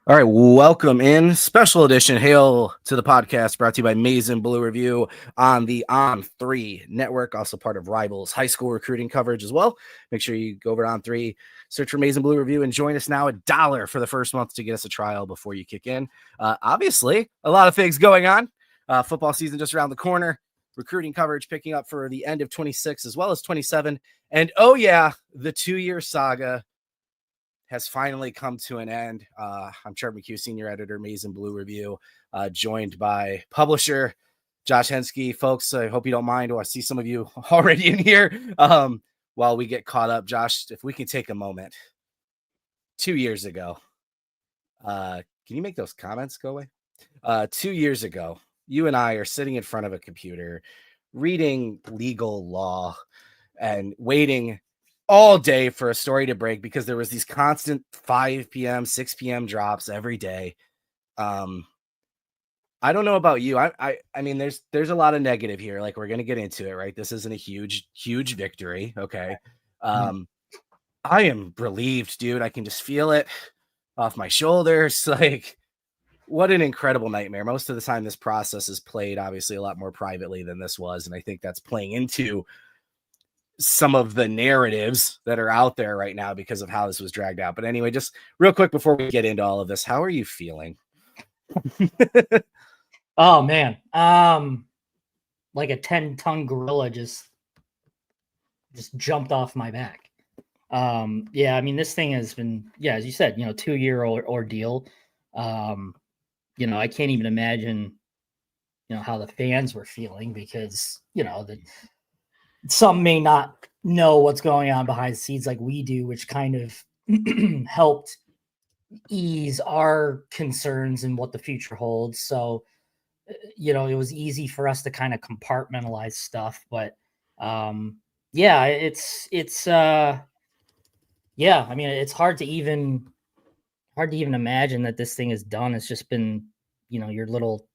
All right, welcome in. Special edition. Hail to the podcast brought to you by Maize and Blue Review on the On3 network, also part of Rivals high school recruiting coverage as well. Make sure you go over to On3, search for Maize and Blue Review, and join us now. $1 for the first month to get us a trial before you kick in. Obviously, a lot of things going on. Football season just around the corner. Recruiting coverage picking up for the end of 26 as well as 27. And oh yeah, the 2-year saga has finally come to an end. I'm Trevor, McCue, senior editor, Maize and Blue Review, joined by publisher Josh Henschke. Folks, I hope you don't mind. I see some of you already in here. While we get caught up, Josh, if we can take a moment. 2 years ago, can you make those comments go away? 2 years ago, you and I are sitting in front of a computer, reading legal law and waiting all day for a story to break because there was these constant 5 p.m., 6 p.m. drops every day. I don't know about you. I mean, there's a lot of negative here. Like, we're going to get into it, right? This isn't a huge victory. Okay. I am relieved, dude. I can just feel it off my shoulders. Like, what an incredible nightmare. Most of the time this process is played obviously a lot more privately than this was. And I think that's playing into some of the narratives that are out there right now because of how this was dragged out. But anyway, just real quick before we get into all of this, how are you feeling? Oh man. Like a 10-ton gorilla just jumped off my back. Yeah, I mean, this thing has been, as you said, 2-year ordeal. I can't even imagine, how the fans were feeling because, some may not know what's going on behind the scenes like we do, which kind of helped ease our concerns and what the future holds. So, it was easy for us to kind of compartmentalize stuff, but I mean, it's hard to even imagine that this thing is done. It's just been, your little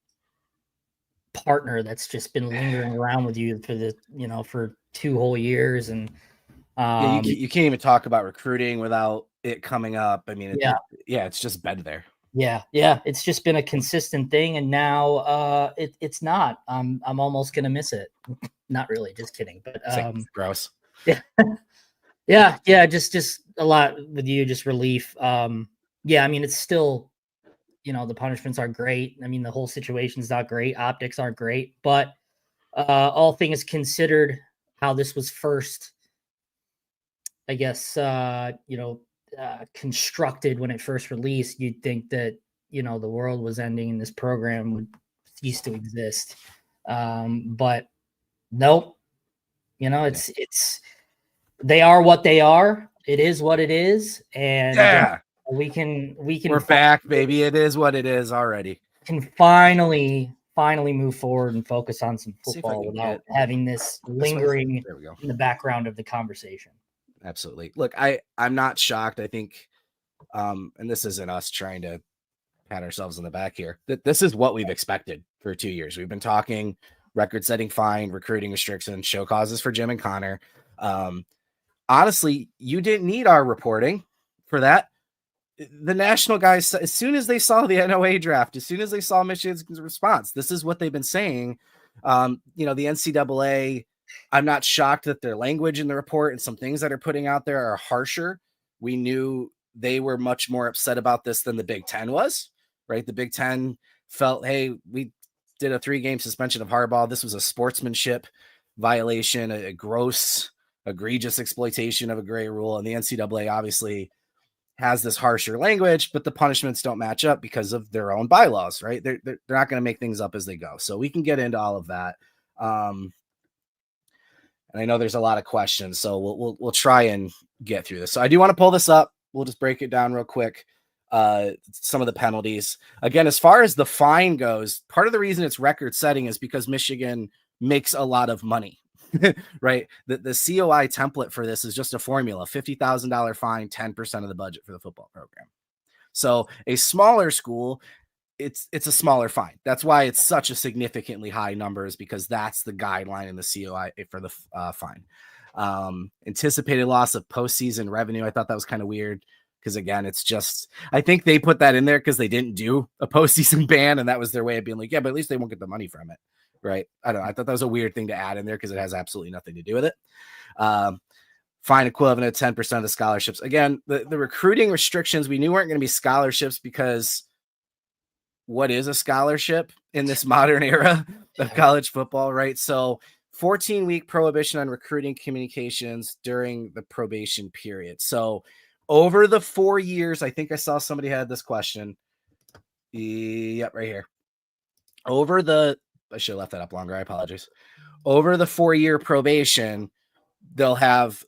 partner that's just been lingering around with you for 2 whole years. And you can't even talk about recruiting without it coming up. I mean, it's just been there. Yeah, it's just been a consistent thing, and now it's not. I'm almost gonna miss it. Not really, just kidding. But gross. Yeah, just a lot with you, just relief. I mean, it's still, the punishments are great. I mean, the whole situation's not great. Optics aren't great, but all things considered, how this was first, I guess, constructed when it first released, you'd think that, the world was ending and this program would cease to exist. But nope, it's, they are what they are. It is what it is. And we're back, baby. It is what it is already. Can finally move forward and focus on some football without having this lingering in the background of the conversation. Absolutely. Look, I'm not shocked. I think, and this isn't us trying to pat ourselves on the back here, that this is what we've expected for 2 years. We've been talking record-setting fine, recruiting restrictions, show causes for Jim and Connor. Honestly, you didn't need our reporting for that. The national guys, as soon as they saw the NOA draft, as soon as they saw Michigan's response, this is what they've been saying. The NCAA, I'm not shocked that their language in the report and some things that are putting out there are harsher. We knew they were much more upset about this than the Big Ten was, right? The Big Ten felt, hey, we did a 3-game suspension of Harbaugh. This was a sportsmanship violation, a gross, egregious exploitation of a gray rule. And the NCAA obviously has this harsher language, but the punishments don't match up because of their own bylaws, right? They're not going to make things up as they go. So we can get into all of that. And I know there's a lot of questions, so we'll try and get through this. So I do want to pull this up. We'll just break it down real quick. Some of the penalties. Again, as far as the fine goes, part of the reason it's record setting is because Michigan makes a lot of money, right? The COI template for this is just a formula: $50,000 fine, 10% of the budget for the football program. So a smaller school, it's a smaller fine. That's why it's such a significantly high number, is because that's the guideline in the COI for the fine. Anticipated loss of postseason revenue. I thought that was kind of weird. Because again, it's just, I think they put that in there because they didn't do a postseason ban, and that was their way of being like, yeah, but at least they won't get the money from it, right? I don't know. I thought that was a weird thing to add in there because it has absolutely nothing to do with it. Fine equivalent of 10% of the scholarships. Again, the recruiting restrictions we knew weren't going to be scholarships, because what is a scholarship in this modern era of college football, right? So 14-week prohibition on recruiting communications during the probation period. So over the 4 years, I think I saw somebody had this question. Yep, right here. I should have left that up longer. I apologize. Over the 4-year probation, they'll have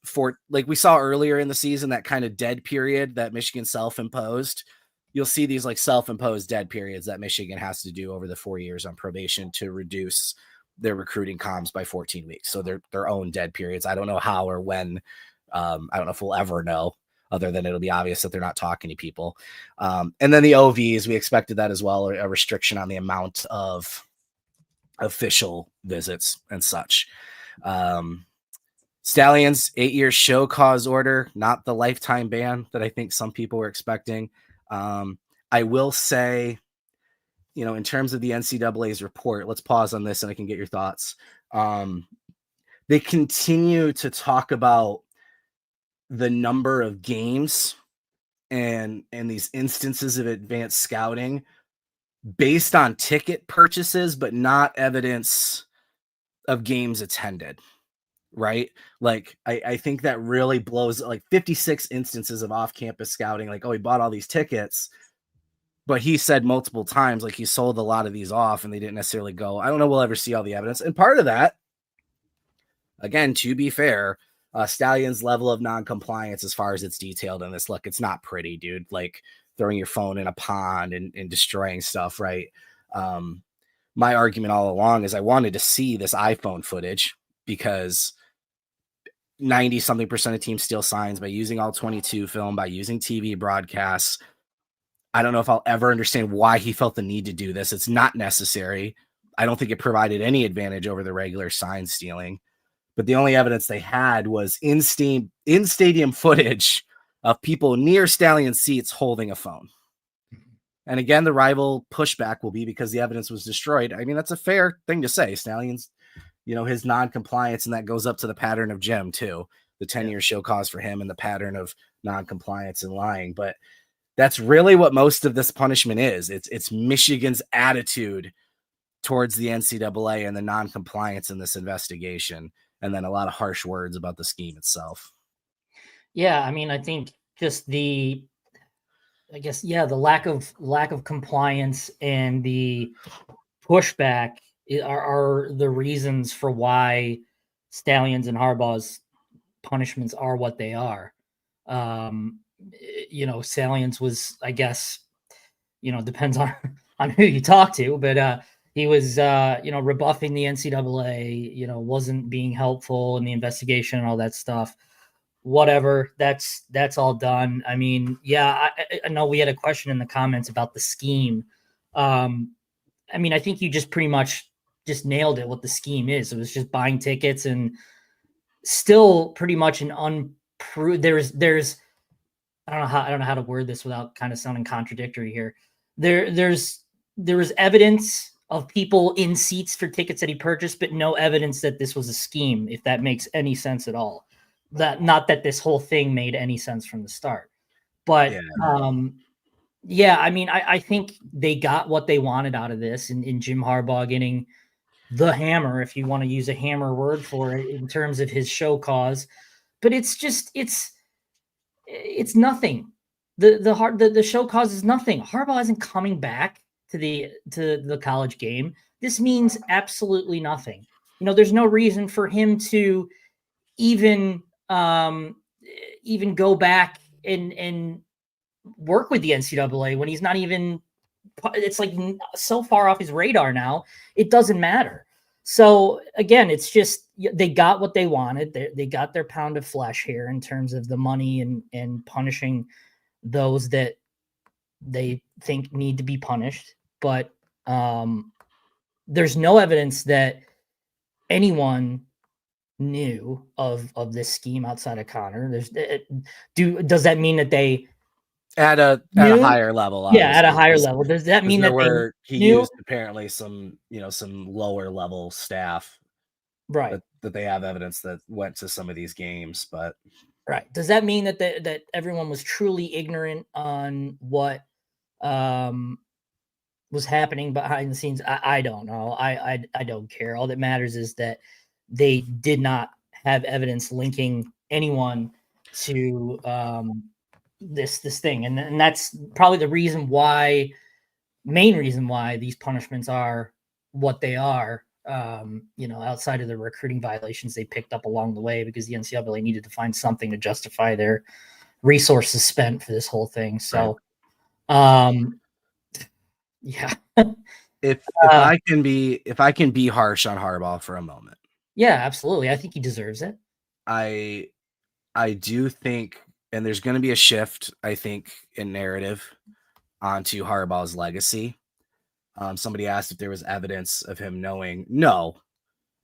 like we saw earlier in the season, that kind of dead period that Michigan self-imposed. You'll see these like self-imposed dead periods that Michigan has to do over the 4 years on probation to reduce their recruiting comms by 14 weeks. So they're their own dead periods. I don't know how or when. I don't know if we'll ever know, other than it'll be obvious that they're not talking to people. And then the OVs, we expected that as well, a restriction on the amount of official visits and such. Stalions, 8-year show cause order, not the lifetime ban that I think some people were expecting. I will say, in terms of the NCAA's report, let's pause on this and I can get your thoughts. They continue to talk about the number of games and these instances of advanced scouting based on ticket purchases, but not evidence of games attended. Right? Like, I think that really blows, like 56 instances of off-campus scouting. Like, oh, he bought all these tickets, but he said multiple times, like, he sold a lot of these off and they didn't necessarily go. I don't know we'll ever see all the evidence. And part of that, again, to be fair, Stalions' level of non-compliance as far as it's detailed in this. Look, it's not pretty, dude. Like throwing your phone in a pond and destroying stuff, right? My argument all along is I wanted to see this iPhone footage, because 90-something% of teams steal signs by using all 22 film, by using TV broadcasts. I don't know if I'll ever understand why he felt the need to do this. It's not necessary. I don't think it provided any advantage over the regular sign stealing. But the only evidence they had was in-stadium footage of people near Stallion seats holding a phone. And again, the rival pushback will be because the evidence was destroyed. I mean, that's a fair thing to say. Stallions, his non-compliance, and that goes up to the pattern of Jim too. The 10-year show cause for him and the pattern of non-compliance and lying. But that's really what most of this punishment is. It's Michigan's attitude towards the NCAA and the non-compliance in this investigation, and then a lot of harsh words about the scheme itself. Yeah, I mean, I think just the lack of compliance and the pushback are the reasons for why Stalions and Harbaugh's punishments are what they are. Stalions was, I guess, depends on who you talk to, but he was, rebuffing the NCAA, wasn't being helpful in the investigation and all that stuff. Whatever, that's all done. I mean, yeah, I know we had a question in the comments about the scheme. I mean, I think you just pretty much just nailed it. What the scheme is, it was just buying tickets, and still pretty much an unproved. There's I don't know how to word this without kind of sounding contradictory here. There was evidence of people in seats for tickets that he purchased, but no evidence that this was a scheme, if that makes any sense at all. Not that this whole thing made any sense from the start, but I mean, I think they got what they wanted out of this in Jim Harbaugh getting the hammer, if you want to use a hammer word for it, in terms of his show cause. But it's just, it's nothing. The show cause is nothing. Harbaugh isn't coming back to the college game. This means absolutely nothing. There's no reason for him to even go back and work with the NCAA when he's not even, it's like so far off his radar now, it doesn't matter. So again, it's just, they got what they wanted. They got their pound of flesh here in terms of the money and punishing those that they think need to be punished. But there's no evidence that anyone knew of this scheme outside of Connor. Does that mean that they at a higher level. Yeah, at a higher level. Does that mean that he used apparently some lower level staff, right? That they have evidence that went to some of these games, but right. Does that mean that that everyone was truly ignorant on what was happening behind the scenes? I don't know. I don't care. All that matters is that they did not have evidence linking anyone to this thing, and that's probably the main reason why these punishments are what they are. Outside of the recruiting violations they picked up along the way, because the NCAA needed to find something to justify their resources spent for this whole thing. So, yeah. if I can be harsh on Harbaugh for a moment. Yeah, absolutely. I think he deserves it. I do think, and there's going to be a shift, I think, in narrative onto Harbaugh's legacy. Somebody asked if there was evidence of him knowing. No.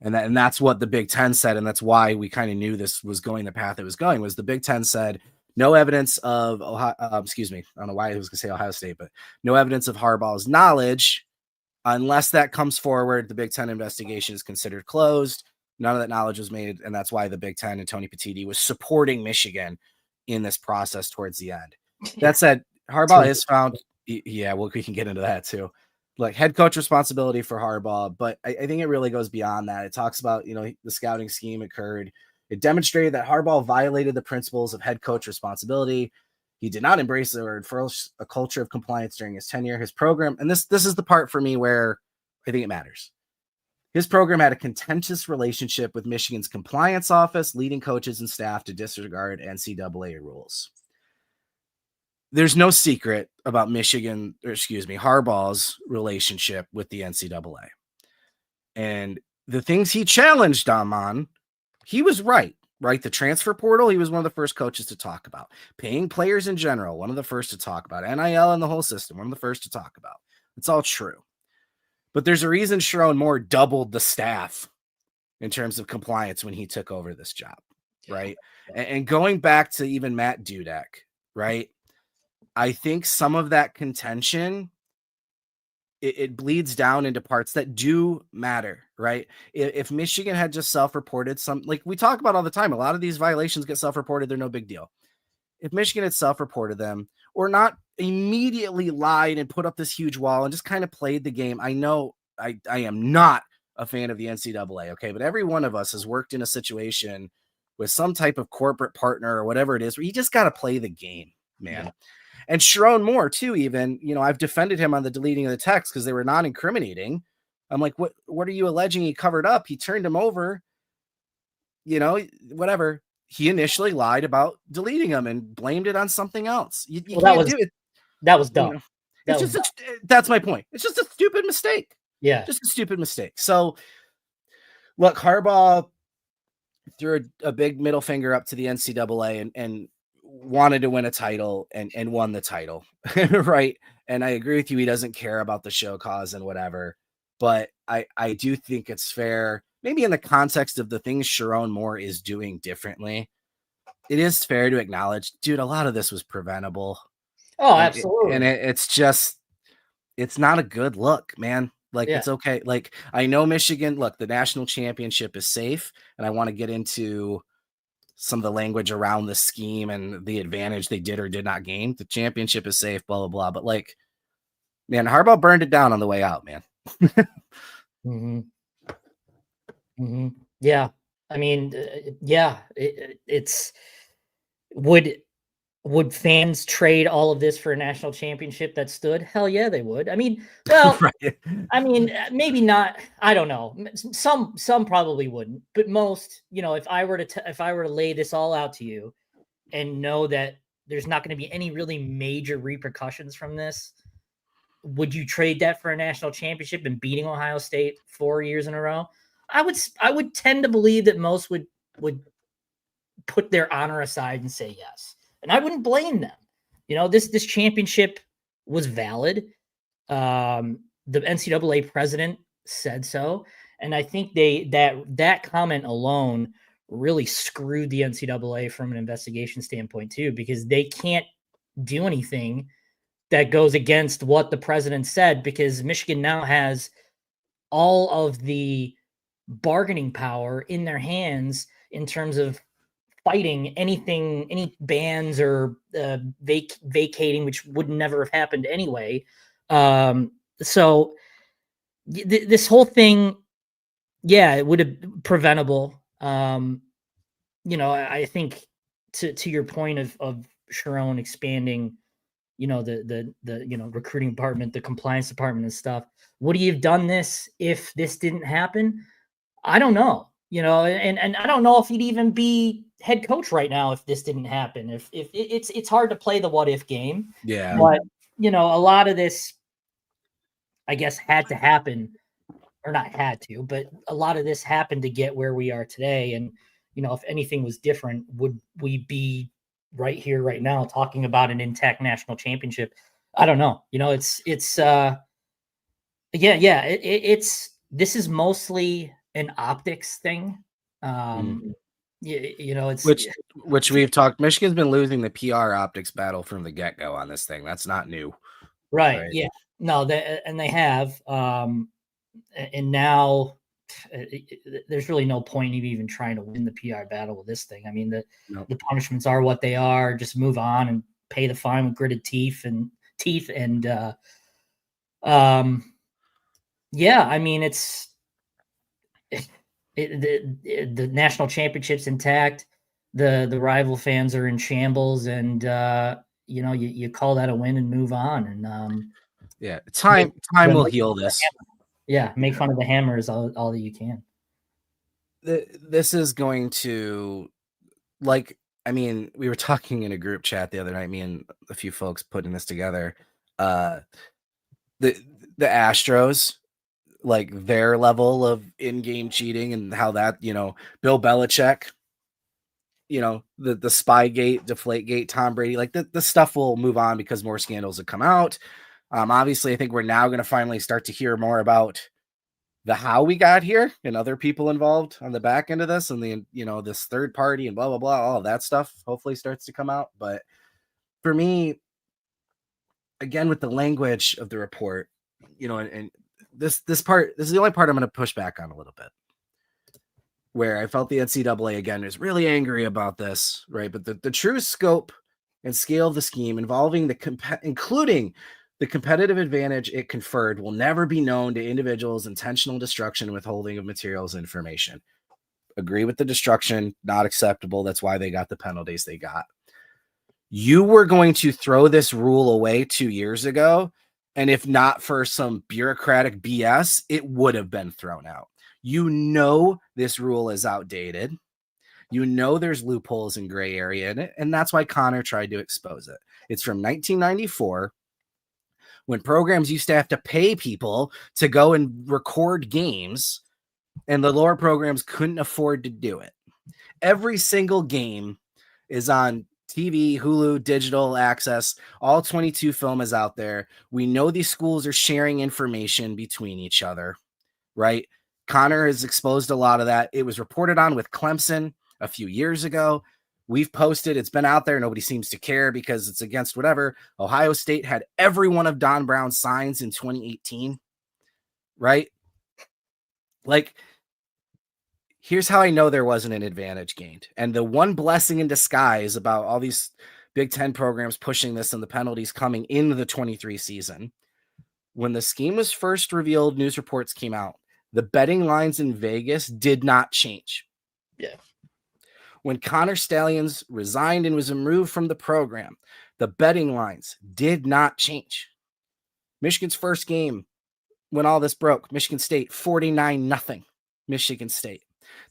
And that's what the Big Ten said. And that's why we kind of knew this was going the path it was going, was the Big Ten said no evidence of Ohio, I don't know why I was going to say Ohio State, but no evidence of Harbaugh's knowledge. Unless that comes forward, the Big Ten investigation is considered closed. None of that knowledge was made. And that's why the Big Ten and Tony Petitti was supporting Michigan in this process towards the end. That said, Harbaugh is found. Yeah, well, we can get into that too. Like head coach responsibility for Harbaugh, but I think it really goes beyond that. It talks about, the scouting scheme occurred. It demonstrated that Harbaugh violated the principles of head coach responsibility. He did not embrace or enforce a culture of compliance during his tenure. His program, and this is the part for me where I think it matters. His program had a contentious relationship with Michigan's compliance office, leading coaches and staff to disregard NCAA rules. There's no secret about Harbaugh's relationship with the NCAA. And the things he challenged on, he was right? The transfer portal, he was one of the first coaches to talk about. Paying players in general, one of the first to talk about. NIL and the whole system, one of the first to talk about. It's all true. But there's a reason Sherrone Moore doubled the staff in terms of compliance when he took over this job, right? And going back to even Matt Dudek, right? I think some of that contention, it bleeds down into parts that do matter, right? If Michigan had just self-reported like we talk about all the time, a lot of these violations get self-reported. They're no big deal. If Michigan had self-reported them or not immediately lied and put up this huge wall and just kind of played the game. I know I am not a fan of the NCAA. Okay. But every one of us has worked in a situation with some type of corporate partner or whatever it is, where you just got to play the game, man. Yeah. And Sherrone Moore too, even, I've defended him on the deleting of the text because they were non-incriminating. I'm like, what are you alleging he covered up? He turned him over, whatever. He initially lied about deleting them and blamed it on something else. You can't do it. That was dumb. That's my point. It's just a stupid mistake. Yeah. Just a stupid mistake. So look, Harbaugh threw a big middle finger up to the NCAA and wanted to win a title and won the title. Right. And I agree with you. He doesn't care about the show cause and whatever, but I do think it's fair, maybe in the context of the things Sherrone Moore is doing differently. It is fair to acknowledge, dude, a lot of this was preventable. Oh, absolutely. And it's not a good look, man. Like, It's okay. Like, I know Michigan, look, the national championship is safe, and I want to get into some of the language around the scheme and the advantage they did or did not gain. The championship is safe, blah, blah, blah. But like, man, Harbaugh burned it down on the way out, man. Mm-hmm. Mm-hmm. Yeah. I mean, it's would fans trade all of this for a national championship that stood? Hell yeah, they would. I mean, well, right. I mean, maybe not. I don't know. Some probably wouldn't, but most, if I were to lay this all out to you and know that there's not going to be any really major repercussions from this, would you trade that for a national championship and beating Ohio State 4 years in a row? I would tend to believe that most would put their honor aside and say yes. And I wouldn't blame them. This championship was valid. The NCAA president said so. And I think that comment alone really screwed the NCAA from an investigation standpoint too, because they can't do anything that goes against what the president said, because Michigan now has all of the bargaining power in their hands in terms of fighting anything, any bans or vacating, which would never have happened anyway. So this whole thing, yeah, it would have been preventable. I think to your point of Sherrone expanding, the recruiting department, the compliance department and stuff. Would he have done this if this didn't happen? I don't know. And I don't know if he'd even be head coach right now if this didn't happen. If it's hard to play the what if game. Yeah. But a lot of this, I guess, had to happen, or not had to, but a lot of this happened to get where we are today. And if anything was different, would we be right here, right now, talking about an intact national championship? I don't know. It's this is mostly an optics thing. It's which we've talked. Michigan's been losing the PR optics battle from the get go on this thing. That's not new, right? Yeah, no, they have, and now there's really no point of even trying to win the PR battle with this thing. I mean, the punishments are what they are. Just move on and pay the fine with gritted teeth. Yeah, I mean, the national championship's intact. The rival fans are in shambles, and you call that a win and move on. And time will heal this. Yeah, make fun of the Hammers all that you can. This is going to, we were talking in a group chat the other night, me and a few folks putting this together. The Astros, like their level of in-game cheating and how that, Bill Belichick, the Spygate, Deflategate, Tom Brady, like the stuff will move on because more scandals have come out. Obviously, I think we're now going to finally start to hear more about the how we got here and other people involved on the back end of this, and the this third party and blah blah blah, all of that stuff hopefully starts to come out. But for me, again, with the language of the report, and this is the only part I'm going to push back on a little bit, where I felt the NCAA again is really angry about this, right? But the true scope and scale of the scheme involving including the competitive advantage it conferred will never be known to individuals' intentional destruction and withholding of materials and information. Agree with the destruction, not acceptable. That's why they got the penalties they got. You were going to throw this rule away 2 years ago, and if not for some bureaucratic BS, it would have been thrown out. This rule is outdated. There's loopholes and gray area in it, and that's why Connor tried to expose it. It's from 1994. When programs used to have to pay people to go and record games, and the lower programs couldn't afford to do it. Every single game is on TV, Hulu, digital access. All 22 film is out there. We know these schools are sharing information between each other, right? Connor has exposed a lot of that. It was reported on with Clemson a few years ago. We've posted, it's been out there. Nobody seems to care because it's against whatever. Ohio State had every one of Don Brown's signs in 2018, right? Like, here's how I know there wasn't an advantage gained. And the one blessing in disguise about all these Big Ten programs pushing this and the penalties coming into the 23 season, when the scheme was first revealed, news reports came out. The betting lines in Vegas did not change. Yeah. When Connor Stalions resigned and was removed from the program, the betting lines did not change. Michigan's first game, when all this broke, Michigan State 49-0. Michigan State.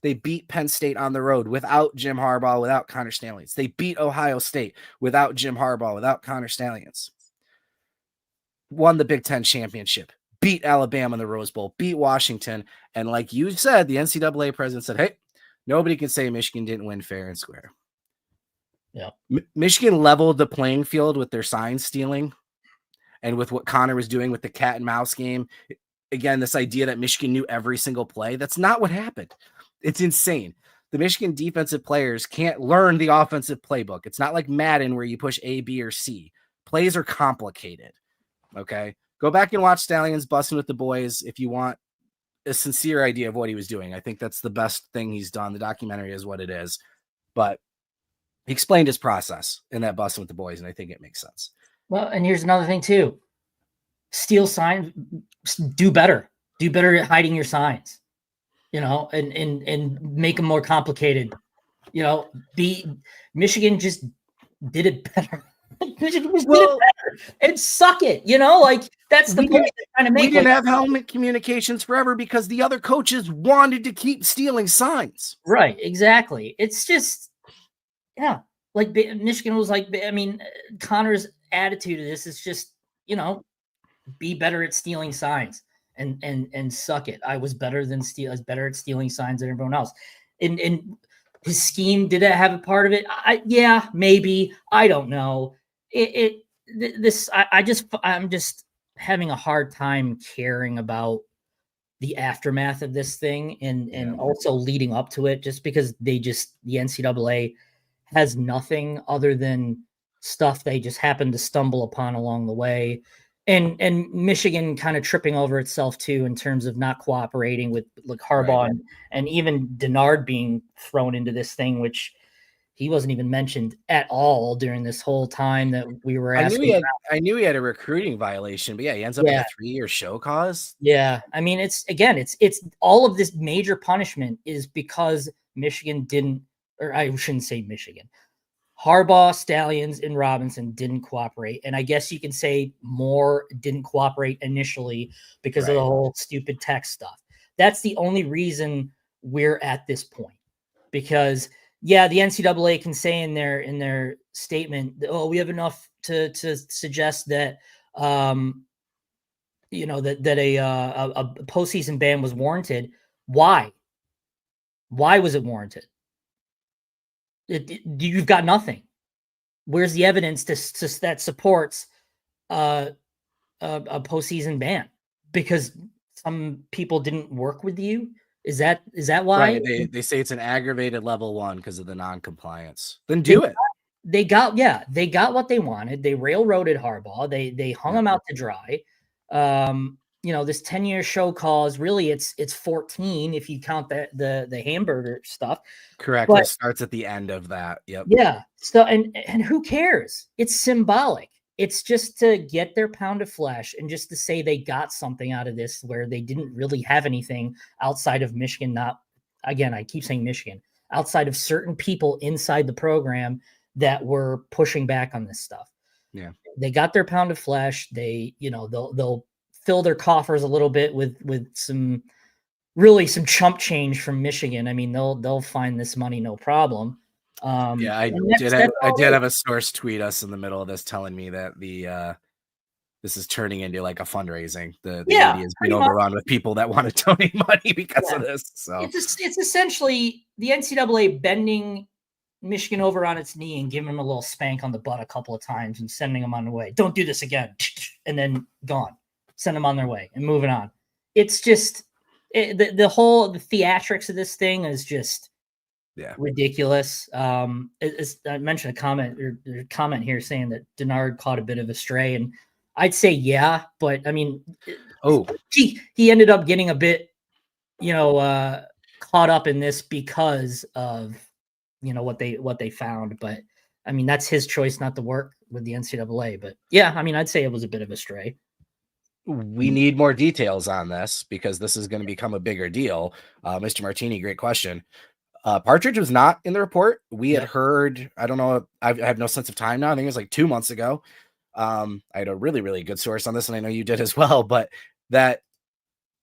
They beat Penn State on the road without Jim Harbaugh, without Connor Stalions. They beat Ohio State without Jim Harbaugh, without Connor Stalions. Won the Big Ten championship. Beat Alabama in the Rose Bowl. Beat Washington. And like you said, the NCAA president said, hey, nobody can say Michigan didn't win fair and square. Yeah. Michigan leveled the playing field with their sign stealing and with what Connor was doing with the cat and mouse game. Again, this idea that Michigan knew every single play, that's not what happened. It's insane. the Michigan defensive players can't learn the offensive playbook. It's not like Madden where you push A, B, or C. Plays are complicated. Okay. Go back and watch Stalions busting with the boys if you want a sincere idea of what he was doing. I think that's the best thing he's done. The documentary is what it is, but he explained his process in that busting with the boys, and I think it makes sense. Well, and here's another thing too. Steal signs, do better at hiding your signs, and make them more complicated. Michigan just did it better. Michigan just did it better and suck it. That's the point they're trying to make. We didn't have helmet communications forever because the other coaches wanted to keep stealing signs. Right, exactly. It's just, like Michigan was like, Connor's attitude of this is just, be better at stealing signs and suck it. I was better at stealing signs than everyone else. And his scheme, did it have a part of it? Yeah, maybe. I don't know. I'm just having a hard time caring about the aftermath of this thing and also leading up to it, just because the NCAA has nothing other than stuff they just happened to stumble upon along the way. And Michigan kind of tripping over itself too, in terms of not cooperating with like Harbaugh and even Denard being thrown into this thing, which he wasn't even mentioned at all during this whole time that we were asking. I knew he had a recruiting violation, but he ends up in a 3-year show cause. Yeah. I mean, it's all of this major punishment is because Michigan didn't, or I shouldn't say Michigan. Harbaugh, Stalions, and Robinson didn't cooperate. And I guess you can say Moore didn't cooperate initially because of the whole stupid text stuff. That's the only reason we're at this point. Because, the NCAA can say in their statement, we have enough to suggest that, that a postseason ban was warranted. Why? Why was it warranted? You've got nothing. Where's the evidence that supports a postseason ban? Because some people didn't work with you. Is that why? Right. They say it's an aggravated level 1 because of the non-compliance. Then do it. They got what they wanted. They railroaded Harbaugh. They hung him out to dry. This 10-year show cause, really it's 14 if you count the hamburger stuff. Correct. But it starts at the end of that. Yep. Yeah. So and who cares? It's symbolic. It's just to get their pound of flesh and just to say they got something out of this where they didn't really have anything outside of Michigan. I keep saying Michigan, outside of certain people inside the program that were pushing back on this stuff. Yeah. They got their pound of flesh. They'll fill their coffers a little bit with some chump change from Michigan. I mean, they'll find this money no problem. I did have a source tweet us in the middle of this telling me that this is turning into like a fundraising. The media is being overrun with people that want to donate money because of this. So it's essentially the NCAA bending Michigan over on its knee and giving them a little spank on the butt a couple of times and sending them on their way. Don't do this again, and then gone. Send them on their way and moving on. It's just the theatrics of this thing is just ridiculous. I mentioned a comment here saying that Denard caught a bit of a stray, and I'd say but I mean, he ended up getting a bit, caught up in this because of what they found. But I mean, that's his choice not to work with the NCAA. But I mean, I'd say it was a bit of a stray. We need more details on this because this is going to become a bigger deal. Mr. Martini, great question. Partridge was not in the report. We had heard, I don't know, I have no sense of time now. I think it was like 2 months ago. I had a really, really good source on this, and I know you did as well, but that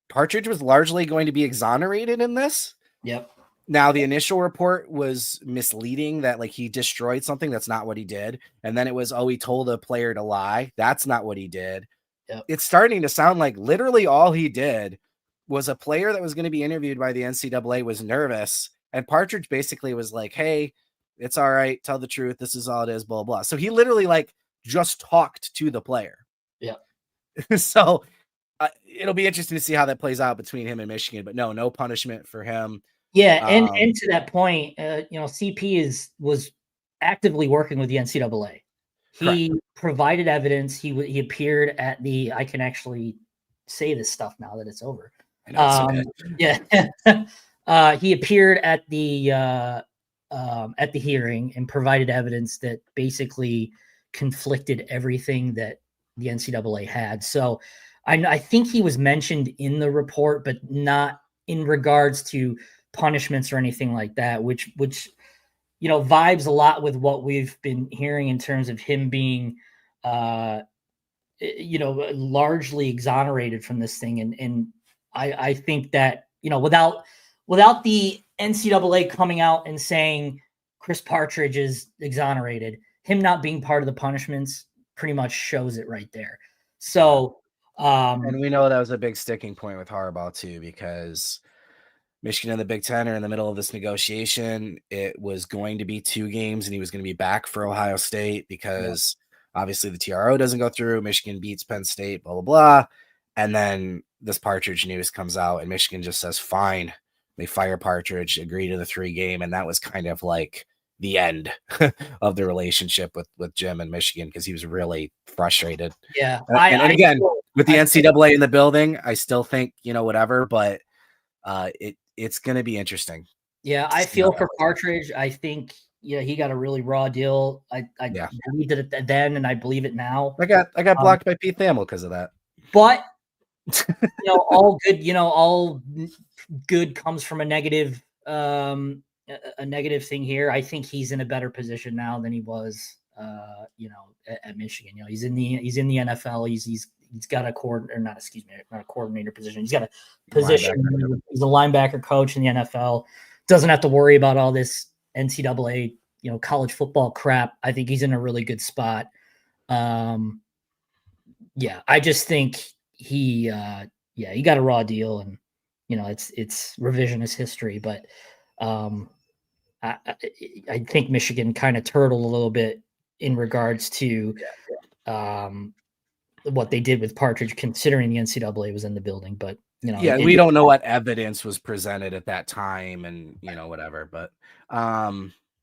Partridge was largely going to be exonerated in this. Yep. Now, the initial report was misleading that like he destroyed something. That's not what he did. And then it was, he told a player to lie. That's not what he did. Yep. It's starting to sound like literally all he did was a player that was going to be interviewed by the NCAA was nervous. And Partridge basically was like, hey, it's all right. Tell the truth. This is all it is, blah, blah. So he literally like just talked to the player. Yeah. So it'll be interesting to see how that plays out between him and Michigan, but no punishment for him. Yeah, and to that point, CP was actively working with the NCAA. He provided evidence. He appeared at the. I can actually say this stuff now that it's over. I know, yeah. He appeared at the hearing and provided evidence that basically conflicted everything that the NCAA had. So I think he was mentioned in the report, but not in regards to punishments or anything like that, which vibes a lot with what we've been hearing in terms of him being largely exonerated from this thing. And I think that, without the NCAA coming out and saying Chris Partridge is exonerated, him not being part of the punishments pretty much shows it right there. So and we know that was a big sticking point with Harbaugh too, because Michigan and the Big Ten are in the middle of this negotiation. It was going to be 2 games, and he was going to be back for Ohio State because obviously the TRO doesn't go through. Michigan beats Penn State, blah, blah, blah. And then this Partridge news comes out, and Michigan just says, fine. They fire Partridge, agree to the 3-game, and that was kind of like the end of the relationship with Jim and Michigan because he was really frustrated. Yeah. And again, with the NCAA in the building, I still think, whatever, but it's going to be interesting. Yeah, I feel for Partridge. I think he got a really raw deal. I believed it then, and I believe it now. I got blocked by Pete Thamel because of that. But all good comes from a negative thing here. I think he's in a better position now than he was at Michigan. He's in the NFL. He's got a not a coordinator position. He's got a position. He's a linebacker coach in the NFL. Doesn't have to worry about all this NCAA, college football crap. I think he's in a really good spot. I just think he got a raw deal, and it's revisionist history. But I think Michigan kind of turtled a little bit in regards to what they did with Partridge, considering the NCAA was in the building. But we don't know what evidence was presented at that time, and whatever. But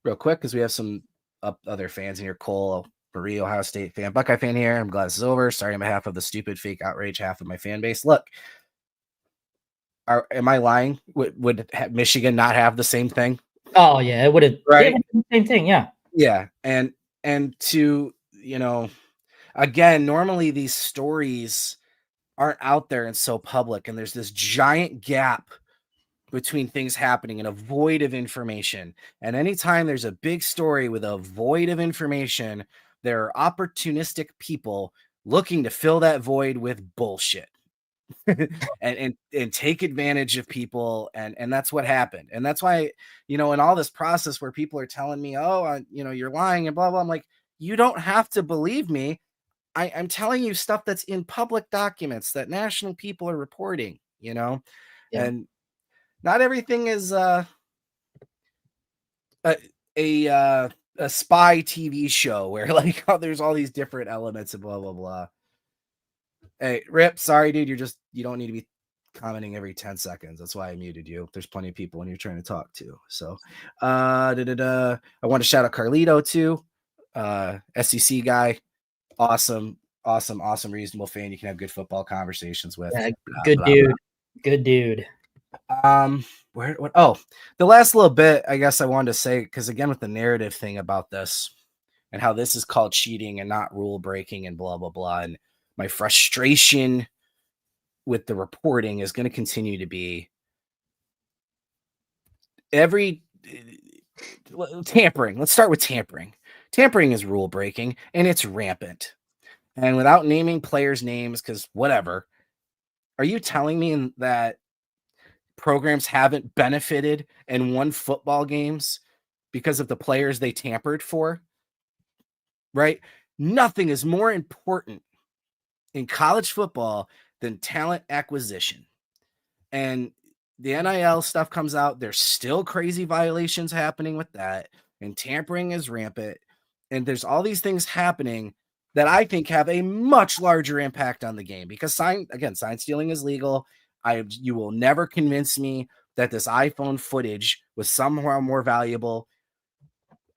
real quick, because we have some other fans in here. Cole Marie, Ohio State fan, Buckeye fan here. I'm glad this is over. Sorry on behalf of the stupid fake outrage half of my fan base. Look, am I lying? Would Michigan not have the same thing? Oh yeah, it would have. Right, the same thing. Yeah, and to again, normally these stories aren't out there and so public, and there's this giant gap between things happening and a void of information. And anytime there's a big story with a void of information, there are opportunistic people looking to fill that void with bullshit and take advantage of people. And that's what happened. And that's why, in all this process where people are telling me, you're lying and blah, blah. I'm like, you don't have to believe me. I'm telling you stuff that's in public documents that national people are reporting, and not everything is a spy TV show where there's all these different elements and blah, blah, blah. Hey, Rip, sorry, dude. You don't need to be commenting every 10 seconds. That's why I muted you. There's plenty of people when you're trying to talk too. So, I want to shout out Carlito too. SEC guy. Awesome, reasonable fan you can have good football conversations with. Yeah, good dude. The last little bit I guess I wanted to say, because again with the narrative thing about this and how this is called cheating and not rule breaking and blah, blah, blah, and my frustration with the reporting is going to continue to be tampering. Let's start with tampering. Tampering is rule breaking, and it's rampant. And without naming players' names, because whatever, are you telling me that programs haven't benefited and won football games because of the players they tampered for? Right? Nothing is more important in college football than talent acquisition. And the NIL stuff comes out. There's still crazy violations happening with that. And tampering is rampant. And there's all these things happening that I think have a much larger impact on the game, because sign stealing is legal. You will never convince me that this iPhone footage was somehow more valuable.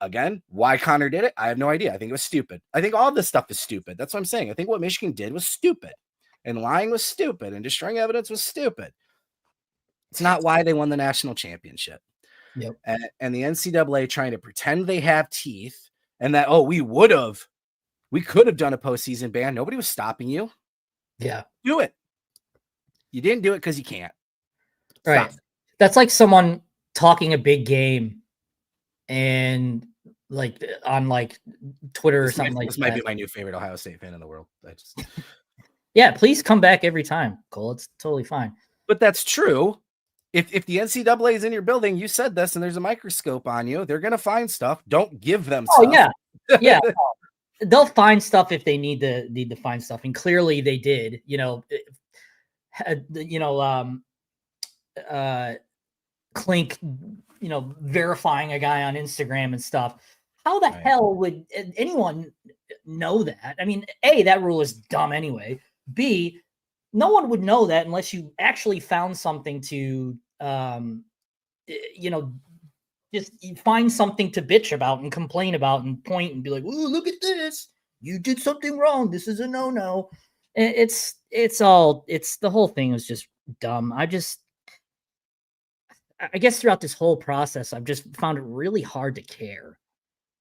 Again, why Connor did it, I have no idea. I think it was stupid. I think all this stuff is stupid. That's what I'm saying. I think what Michigan did was stupid, and lying was stupid, and destroying evidence was stupid. It's not why they won the national championship. Yep. And the NCAA trying to pretend they have teeth and that, we could have done a postseason ban. Nobody was stopping you. Yeah. Do it. You didn't do it because you can't. Right. Stop. That's like someone talking a big game and like on like Twitter or something like that. This might be my new favorite Ohio State fan in the world. Yeah, please come back every time, Cole. It's totally fine. But that's true. If the NCAA is in your building, you said this, and there's a microscope on you, they're going to find stuff. Don't give them stuff. Yeah. Yeah. They'll find stuff if they need to find stuff. And clearly they did, Clink, verifying a guy on Instagram and stuff. How the hell would anyone know that? I mean, A, that rule is dumb anyway. B, no one would know that unless you actually found something to, just find something to bitch about and complain about and point and be like, "Oh, look at this! You did something wrong. This is a no-no." It's the whole thing was just dumb. I guess throughout this whole process, I've just found it really hard to care,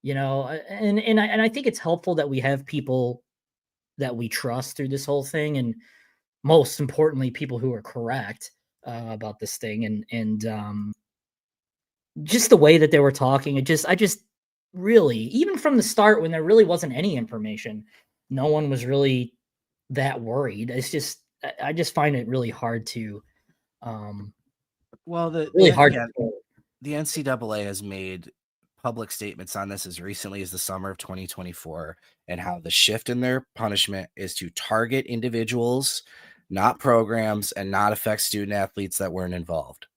and I think it's helpful that we have people that we trust through this whole thing, and most importantly, people who are correct about this thing, and just the way that they were talking. I just really, even from the start when there really wasn't any information, no one was really that worried. It's just, I just find it really hard to, the NCAA has made public statements on this as recently as the summer of 2024, and how the shift in their punishment is to target individuals, not programs, and not affect student athletes that weren't involved.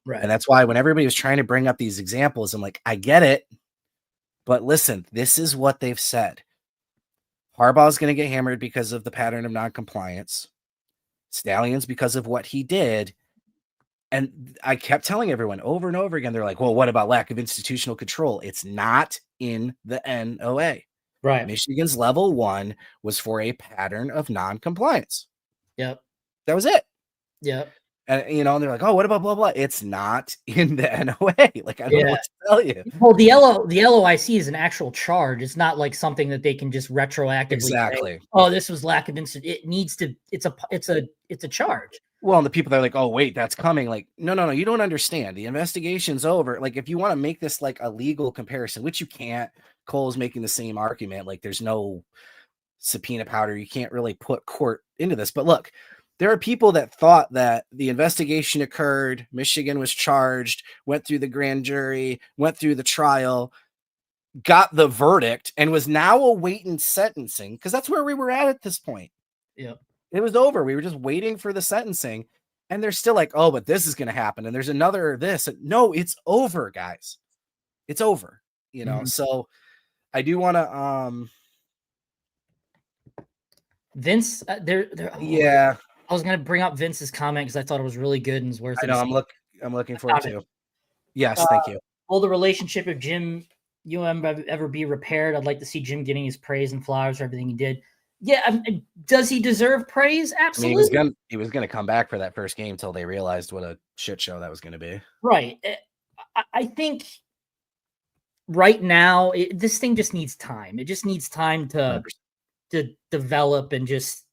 Right. And that's why when everybody was trying to bring up these examples, I'm like, I get it, but listen, this is what they've said. Harbaugh is going to get hammered because of the pattern of noncompliance. Stalions because of what he did. And I kept telling everyone over and over again, they're like, well, what about lack of institutional control? It's not in the NOA. Right. Michigan's level 1 was for a pattern of noncompliance. Yep. That was it. Yep. And, and they're like, oh, what about blah, blah? It's not in the NOA. Like, I don't know what to tell you. Well, the LOIC is an actual charge. It's not like something that they can just retroactively say, oh, this was lack of it needs to, it's a charge. Well, and the people that are like, oh, wait, that's coming. Like, no, you don't understand. The investigation's over. Like, if you want to make this like a legal comparison, which you can't, Cole's making the same argument. Like, there's no subpoena powder. You can't really put court into this. But look, there are people that thought that the investigation occurred, Michigan was charged, went through the grand jury, went through the trial, got the verdict, and was now awaiting sentencing, because that's where we were at this point. Yeah. It was over. We were just waiting for the sentencing, and they're still like, oh, but this is going to happen, and there's another this. No, it's over, guys. It's over, So I do want to Vince, yeah. I was going to bring up Vince's comment because I thought it was really good and it's worth it. I know. I'm looking forward to. Yes, thank you. Will the relationship of Jim ever be repaired? I'd like to see Jim getting his praise and flowers for everything he did. Yeah, does he deserve praise? Absolutely. I mean, he was going to come back for that first game until they realized what a shit show that was going to be. Right. I think right now this thing just needs time. It just needs time to develop and just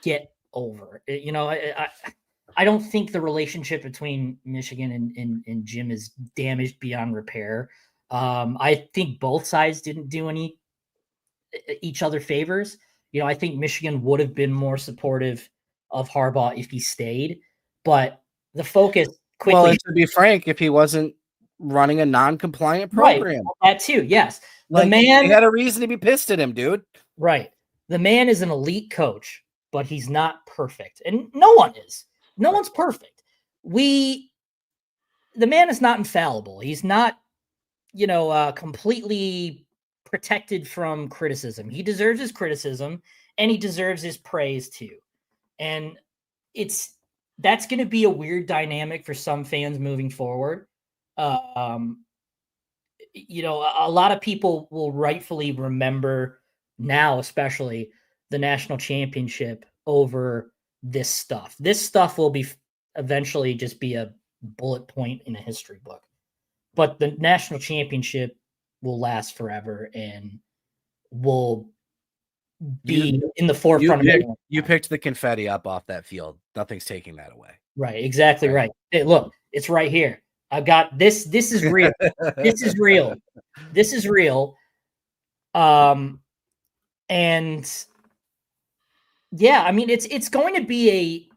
get over. I don't think the relationship between Michigan and Jim is damaged beyond repair. I think both sides didn't do each other favors. I think Michigan would have been more supportive of Harbaugh if he stayed, but the focus quickly. Well, to be frank, if he wasn't running a non-compliant program, that too. Yes, the man had a reason to be pissed at him, dude. Right. The man is an elite coach, but he's not perfect, and no one is. No one's perfect. The man is not infallible. He's not, completely protected from criticism. He deserves his criticism and he deserves his praise too. And it's that's going to be a weird dynamic for some fans moving forward. You know, a lot of people will rightfully remember now, especially the national championship over this stuff. This stuff will be eventually just be a bullet point in a history book, but the national championship will last forever and will be in the forefront of everyone. You picked the confetti up off that field. Nothing's taking that away. Right, exactly right. Hey, look, it's right here. I've got this. This is real. This is real. This is real. And yeah, I mean, it's going to be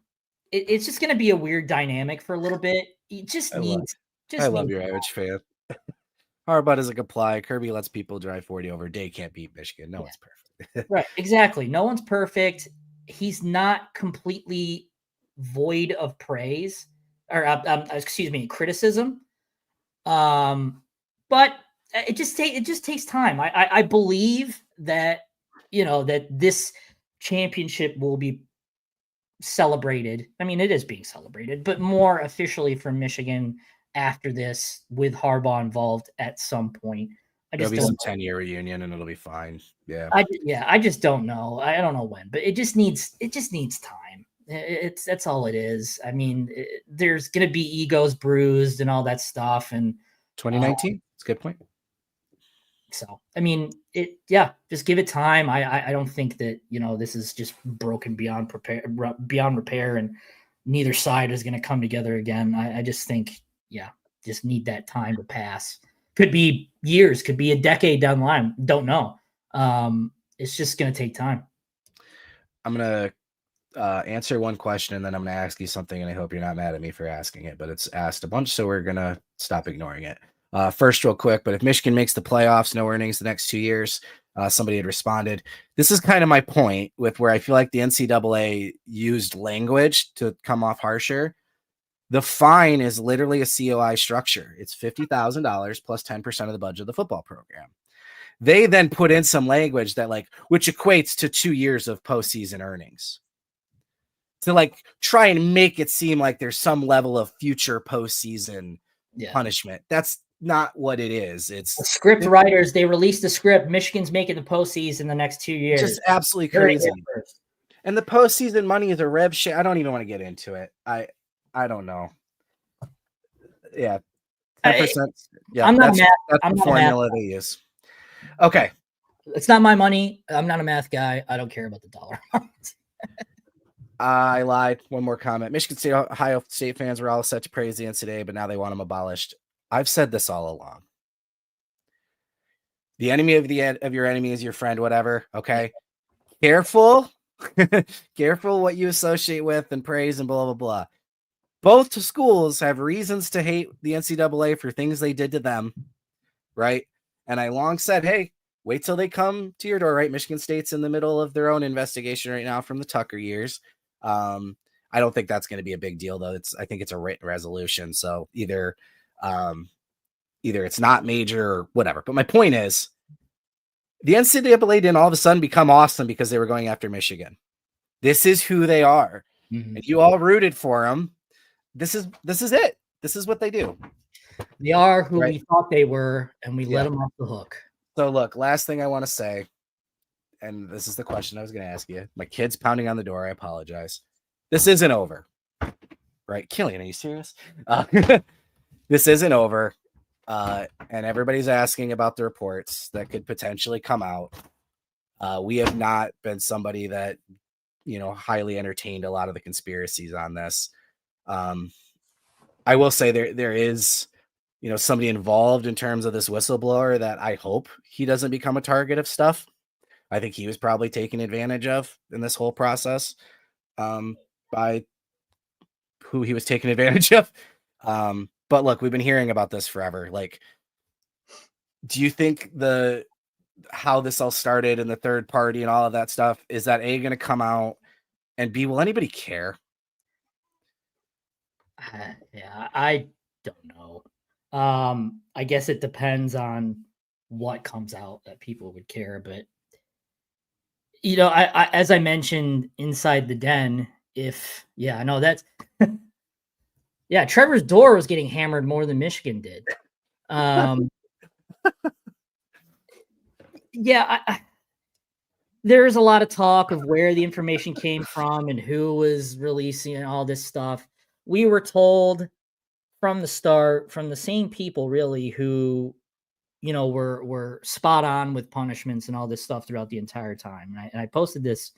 it's just going to be a weird dynamic for a little bit. It just needs. I love your Irish fan. Harbaugh doesn't comply. Kirby lets people drive 40 over. Day can't beat Michigan. No one's perfect. Right, exactly. No one's perfect. He's not completely void of praise or excuse me, criticism. But it just takes time. I believe that, you know, that this championship will be celebrated. I mean, it is being celebrated, but more officially from Michigan after this, with Harbaugh involved at some point. There'll be some 10-year reunion and it'll be fine. Yeah. I just don't know. I don't know when, but it just needs time. That's all it is. I mean, there's going to be egos bruised and all that stuff. And 2019, it's a good point. So, I mean, just give it time. I don't think that, you know, this is just broken beyond repair, and neither side is going to come together again. I just think, just need that time to pass. Could be years, could be a decade down the line. Don't know. It's just going to take time. I'm going to answer one question, and then I'm going to ask you something, and I hope you're not mad at me for asking it, but it's asked a bunch, so we're going to stop ignoring it. First, real quick, but if Michigan makes the playoffs, no earnings the next 2 years, somebody had responded. This is kind of my point with where I feel like the NCAA used language to come off harsher. The fine is literally a COI structure. It's $50,000 plus 10% of the budget of the football program. They then put in some language that which equates to 2 years of postseason earnings to try and make it seem like there's some level of future postseason punishment. That's not what it is. It's the script writers. They released the script. Michigan's making the postseason the next 2 years. Just absolutely crazy. And the postseason money is a rev share. I don't even want to get into it. I don't know. Yeah. 10%. Yeah. I'm not mad. That's the formula they use. Okay. It's not my money. I'm not a math guy. I don't care about the dollar. I lied. One more comment. Michigan State, Ohio State fans were all set to praise the NCAA, but now they want them abolished. I've said this all along. The enemy of your enemy is your friend, whatever. Okay. Careful. Careful what you associate with and praise and blah, blah, blah. Both schools have reasons to hate the NCAA for things they did to them. Right. And I long said, hey, wait till they come to your door, right? Michigan State's in the middle of their own investigation right now from the Tucker years. I don't think that's going to be a big deal, though. I think it's a written resolution. So either it's not major or whatever. But my point is, the NCAA didn't all of a sudden become awesome because they were going after Michigan. This is who they are. Mm-hmm. And you all rooted for them. This is it. This is what they do. They are who we thought they were, and we let them off the hook. So look, last thing I want to say, and this is the question I was going to ask you. My kid's pounding on the door. I apologize. This isn't over. Right? Killian, are you serious? This isn't over. And everybody's asking about the reports that could potentially come out. We have not been somebody that, highly entertained a lot of the conspiracies on this. I will say there is, somebody involved in terms of this whistleblower that I hope he doesn't become a target of stuff. I think he was probably taken advantage of in this whole process by who he was taken advantage of. But look, we've been hearing about this forever. Do you think how this all started and the third party and all of that stuff, is that A, going to come out, and B, will anybody care? Yeah, I don't know. I guess it depends on what comes out that people would care. But, I as I mentioned inside the den, I know Yeah, Trevor's door was getting hammered more than Michigan did. Yeah, there's a lot of talk of where the information came from and who was releasing and all this stuff. We were told from the start, from the same people really who, were spot on with punishments and all this stuff throughout the entire time. And I posted this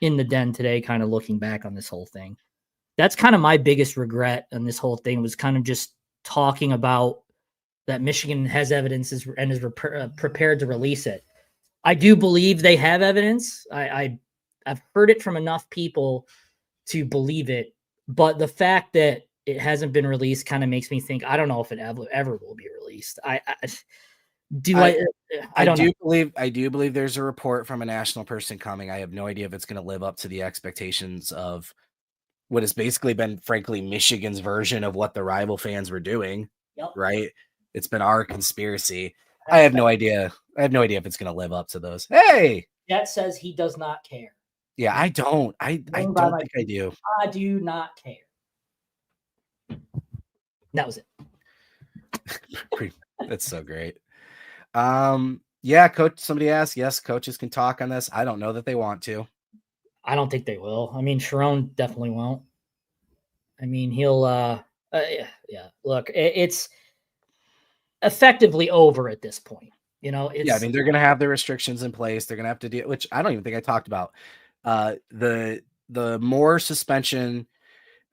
in the den today, kind of looking back on this whole thing. That's kind of my biggest regret on this whole thing, was kind of just talking about that Michigan has evidence and is prepared to release it. I do believe they have evidence. I've heard it from enough people to believe it, but the fact that it hasn't been released kind of makes me think, I don't know if it ever will be released. I do believe there's a report from a national person coming. I have no idea if it's going to live up to the expectations of what has basically been, frankly, Michigan's version of what the rival fans were doing. Yep. Right? It's been our conspiracy. I have no idea. I have no idea if it's going to live up to those. Hey, Jet says he does not care. Yeah, I don't. I don't think I do. I do not care. That was it. That's so great. Yeah, coach. Somebody asked. Yes, coaches can talk on this. I don't know that they want to. I don't think they will. I mean, Sherrone definitely won't. I mean, he'll. Yeah. Look, it's effectively over at this point. I mean, they're going to have the restrictions in place. They're going to have to deal, which I don't even think I talked about. The Moore suspension.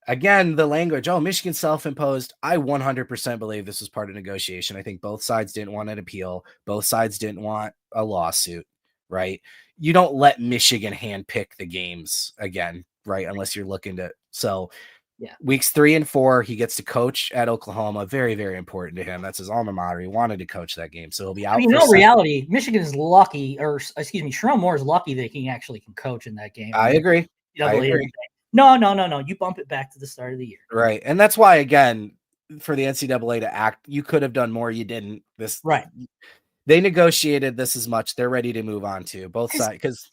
Again, the language, Michigan self-imposed. I 100% believe this was part of negotiation. I think both sides didn't want an appeal. Both sides didn't want a lawsuit, right? You don't let Michigan handpick the games again, right? Unless you're looking to. So, yeah, weeks 3 and 4, he gets to coach at Oklahoma. Very, very important to him. That's his alma mater. He wanted to coach that game. So he'll be out. I mean, reality, Michigan is lucky, or excuse me, Sherrone Moore is lucky that he actually can coach in that game. I agree. No. You bump it back to the start of the year. Right. And that's why, again, for the NCAA to act, you could have done more. You didn't. They negotiated this as much. They're ready to move on to both sides. Because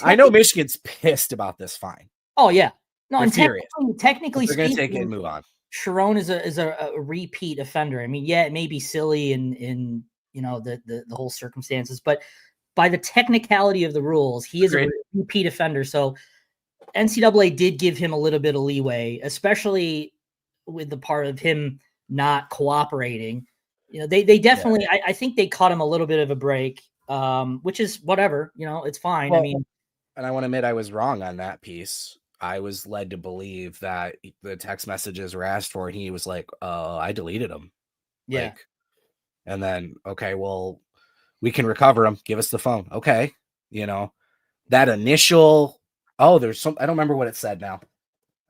I know Michigan's pissed about this fine. Oh, yeah. No, and technically they're going to take it and move on. Sherrone is a repeat offender. I mean, yeah, it may be silly in the whole circumstances, but by the technicality of the rules, he is a repeat offender. So NCAA did give him a little bit of leeway, especially with the part of him not cooperating. They definitely, I think they caught him a little bit of a break, which is whatever, it's fine. Well, and I want to admit I was wrong on that piece. I was led to believe that the text messages were asked for, and he was like, I deleted them. Yeah. And then, okay, well, we can recover them. Give us the phone. Okay. That initial, there's some, I don't remember what it said now.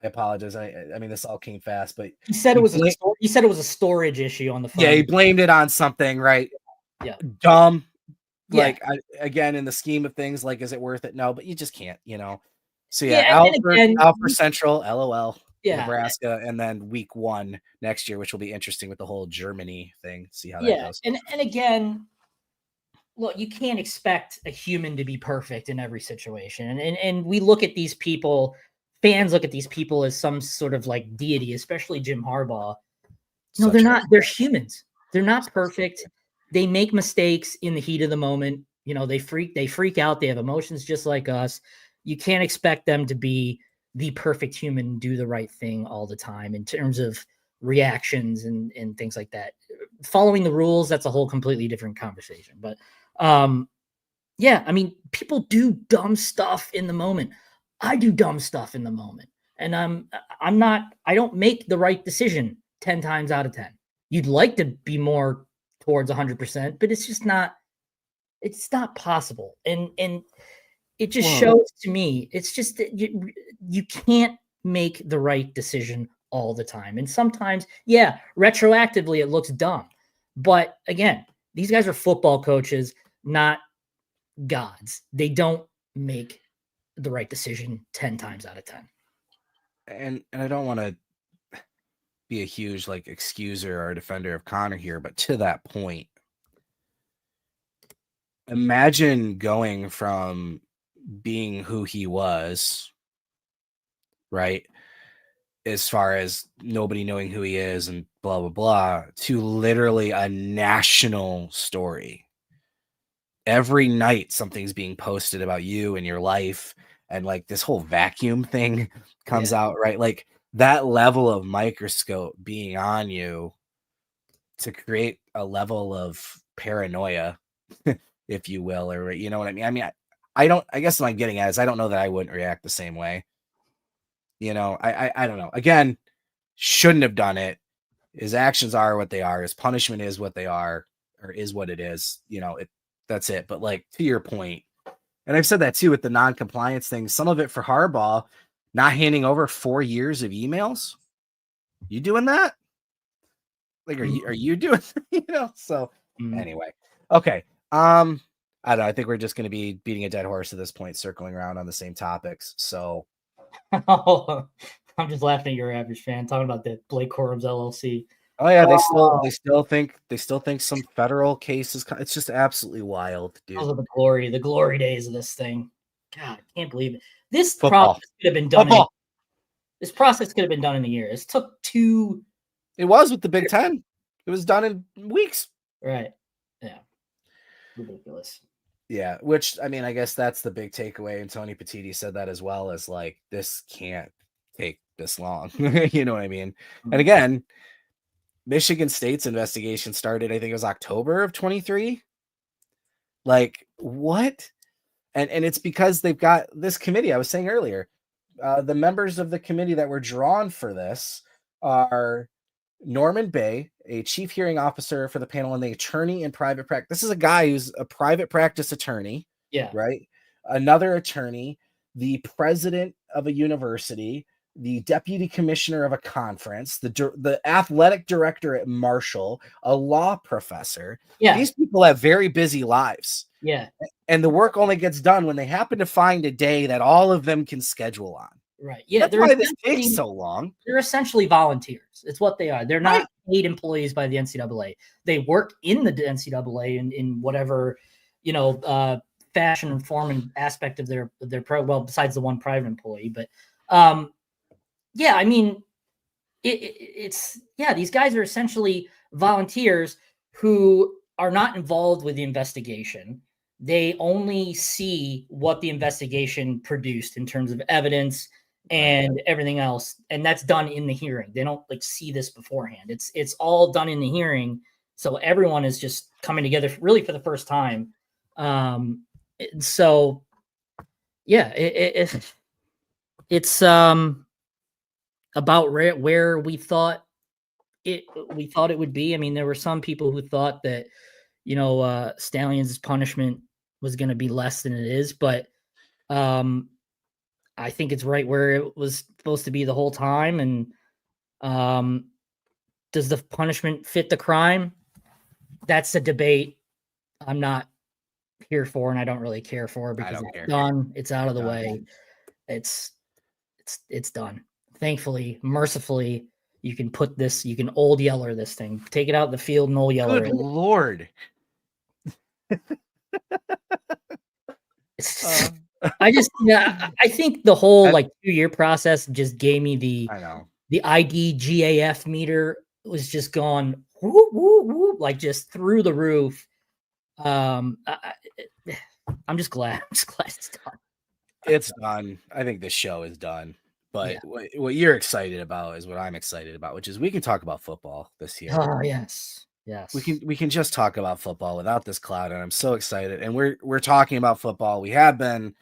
I apologize. I mean, this all came fast, but he said it was a storage issue on the phone. Yeah, he blamed it on something, right? Yeah. Dumb. Yeah. Again, in the scheme of things, is it worth it? No, but you just can't, So Alfred Central, LOL, Nebraska, and then week 1 next year, which will be interesting with the whole Germany thing. See how that goes. And again, look, you can't expect a human to be perfect in every situation. And we look at these people, fans look at these people as some sort of like deity, especially Jim Harbaugh. No, they're not. They're humans. They're not perfect. They make mistakes in the heat of the moment. They freak out. They have emotions just like us. You can't expect them to be the perfect human and do the right thing all the time in terms of reactions and things like that. Following the rules, that's a whole completely different conversation. But I mean, people do dumb stuff in the moment. I do dumb stuff in the moment. And I don't make the right decision 10 times out of 10. You'd like to be more towards 100%, but it's just not possible. And it just shows to me, it's just that you can't make the right decision all the time. And sometimes, retroactively it looks dumb. But again, these guys are football coaches, not gods. They don't make the right decision 10 times out of 10. And I don't want to be a huge excuser or defender of Connor here, but to that point, imagine going from being who he was, right, as far as nobody knowing who he is and blah, blah, blah, to literally a national story. Every night something's being posted about you and your life, and like this whole vacuum thing comes out, right? Like that level of microscope being on you to create a level of paranoia, if you will, or you know what I mean? I mean, I guess what I'm getting at is I don't know that I wouldn't react the same way. You know, I don't know. Again, shouldn't have done it. His actions are what they are. His punishment is what they are, or is what it is. You know, that's it. But like to your point, and I've said that too with the non-compliance thing, some of it for Harbaugh, not handing over 4 years of emails. You doing that? Like, are you doing, you know? So anyway, okay. I don't know. I think we're just going to be beating a dead horse at this point, circling around on the same topics. So I'm just laughing at your average fan talking about the Blake Corum's LLC. Oh yeah, they still think some federal cases. It's just absolutely wild, dude. Those are the glory days of this thing. God, I can't believe it. This Football. process could have been done. This process could have been done in a year. It took 2. It was with the Big Ten. It was done in weeks. Right. Yeah. Ridiculous. Yeah, which I mean, I guess that's the big takeaway. And Tony Petitti said that as well, as like this can't take this long. You know what I mean? And again, Michigan State's investigation started, I think it was October of 23. Like, what? And it's because they've got this committee. I was saying earlier, the members of the committee that were drawn for this are Norman Bay, a chief hearing officer for the panel, and the attorney in private practice. This is a guy who's a private practice attorney. Yeah. Right. Another attorney, the president of a university, the deputy commissioner of a conference, the athletic director at Marshall, a law professor. Yeah. These people have very busy lives. Yeah. And the work only gets done when they happen to find a day that all of them can schedule on. Right. Yeah. That's why this takes so long. They're essentially volunteers. It's what they are. They're not paid employees by the NCAA. They work in the NCAA in whatever, fashion and form and aspect of their well, besides the one private employee. But yeah, I mean, it's these guys are essentially volunteers who are not involved with the investigation. They only see what the investigation produced in terms of evidence and everything else, and that's done in the hearing. They don't see this beforehand. It's all done in the hearing, so everyone is just coming together really for the first time. So yeah, it's about where we thought it would be. I mean, there were some people who thought that Stalions' punishment was going to be less than it is, but I think it's right where it was supposed to be the whole time. And does the punishment fit the crime? That's a debate I'm not here for, and I don't really care for, because it's done. It's out of the way. It's done. Thankfully, mercifully, you can old yeller this thing. Take it out in the field and old yeller. Good Lord. I think the whole 2-year process just gave me the IDGAF meter was just gone whoop, whoop, whoop, just through the roof. I'm just glad it's done. It's done. I think this show is done. But what you're excited about is what I'm excited about, which is we can talk about football this year. Oh, yes. Yes. We can just talk about football without this cloud, and I'm so excited. And we're talking about football. We have been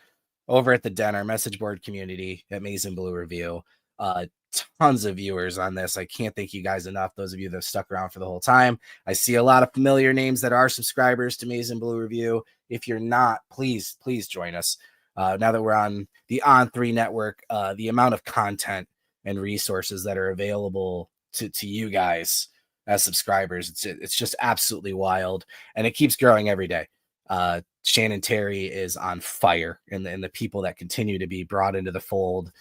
over at the Den, our message board community at Maize and Blue Review. Tons of viewers on this. I can't thank you guys enough. Those of you that have stuck around for the whole time. I see a lot of familiar names that are subscribers to Maize and Blue Review. If you're not, please join us. Now that we're on the On3 network, the amount of content and resources that are available to you guys as subscribers, it's just absolutely wild, and it keeps growing every day. Shannon Terry is on fire, and the people that continue to be brought into the fold.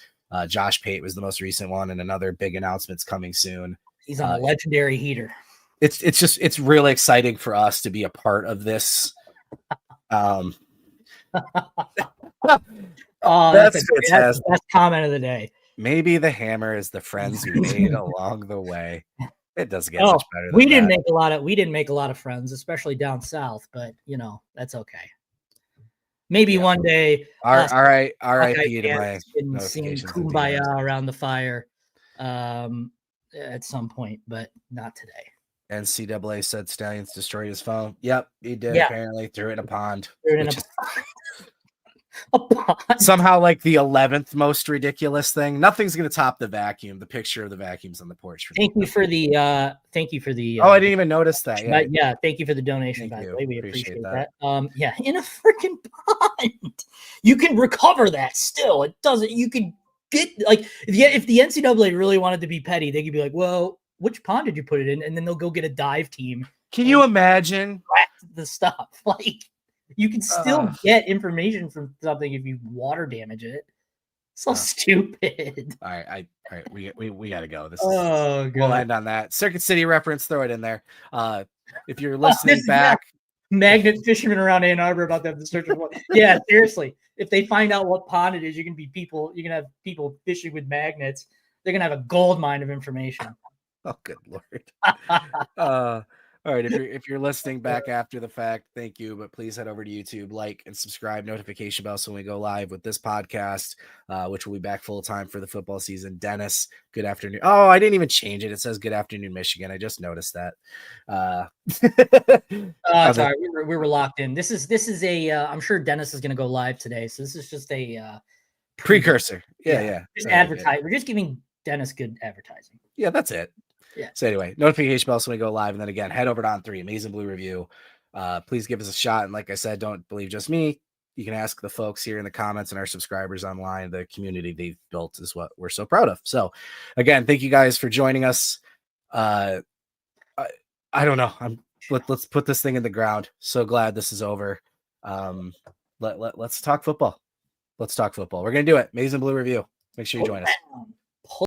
Josh Pate was the most recent one, and another big announcement's coming soon. He's on a legendary heater. It's really exciting for us to be a part of this. That's fantastic. That's comment of the day. maybe the hammer is the friends we made along the way. It doesn't get much better than we didn't that. make a lot of friends, especially down south, but that's okay. Maybe one day. All right. R.I.P. to my and sing Kumbaya around the fire at some point, but not today. NCAA said Stalions destroyed his phone. Yep, he did. Yeah. Apparently threw it in a pond. A pond. Somehow like the 11th most ridiculous thing. Nothing's going to top the vacuum. The picture of the vacuums on the porch. Thank you for the oh, I didn't even notice that. Yeah. Thank you for the donation, by the way. We appreciate that. Yeah, in a freaking pond. You can recover that still. It doesn't, you can get like, if the NCAA really wanted to be petty, they could be like, well, which pond did you put it in? And then they'll go get a dive team. Can you imagine the stuff? Like, you can still get information from something if you water damage it. So stupid. All right, we got to go. This God. We'll end on that. Circuit City reference, throw it in there. If you're listening back, magnet fishermen around Ann Arbor about to have to search for one. Yeah, seriously. If they find out what pond it is, you're gonna have people fishing with magnets. They're gonna have a gold mine of information. Oh, good Lord. All right, if you're listening back after the fact, thank you. But please head over to YouTube, like and subscribe, notification bells when we go live with this podcast, which will be back full time for the football season. Dennis, good afternoon. Oh, I didn't even change it. It says good afternoon, Michigan. I just noticed that. Sorry, we were locked in. This is a. I'm sure Dennis is going to go live today, so this is just a precursor. Yeah. Just advertise. We're just giving Dennis good advertising. Yeah, that's it. Yeah. So anyway, notification bells when we go live. And then again, head over to On3, Amazing Blue Review. Please give us a shot. And like I said, don't believe just me. You can ask the folks here in the comments and our subscribers online. The community they've built is what we're so proud of. So again, thank you guys for joining us. I don't know. Let's put this thing in the ground. So glad this is over. Let's talk football. Let's talk football. We're going to do it. Amazing Blue Review. Make sure you join us.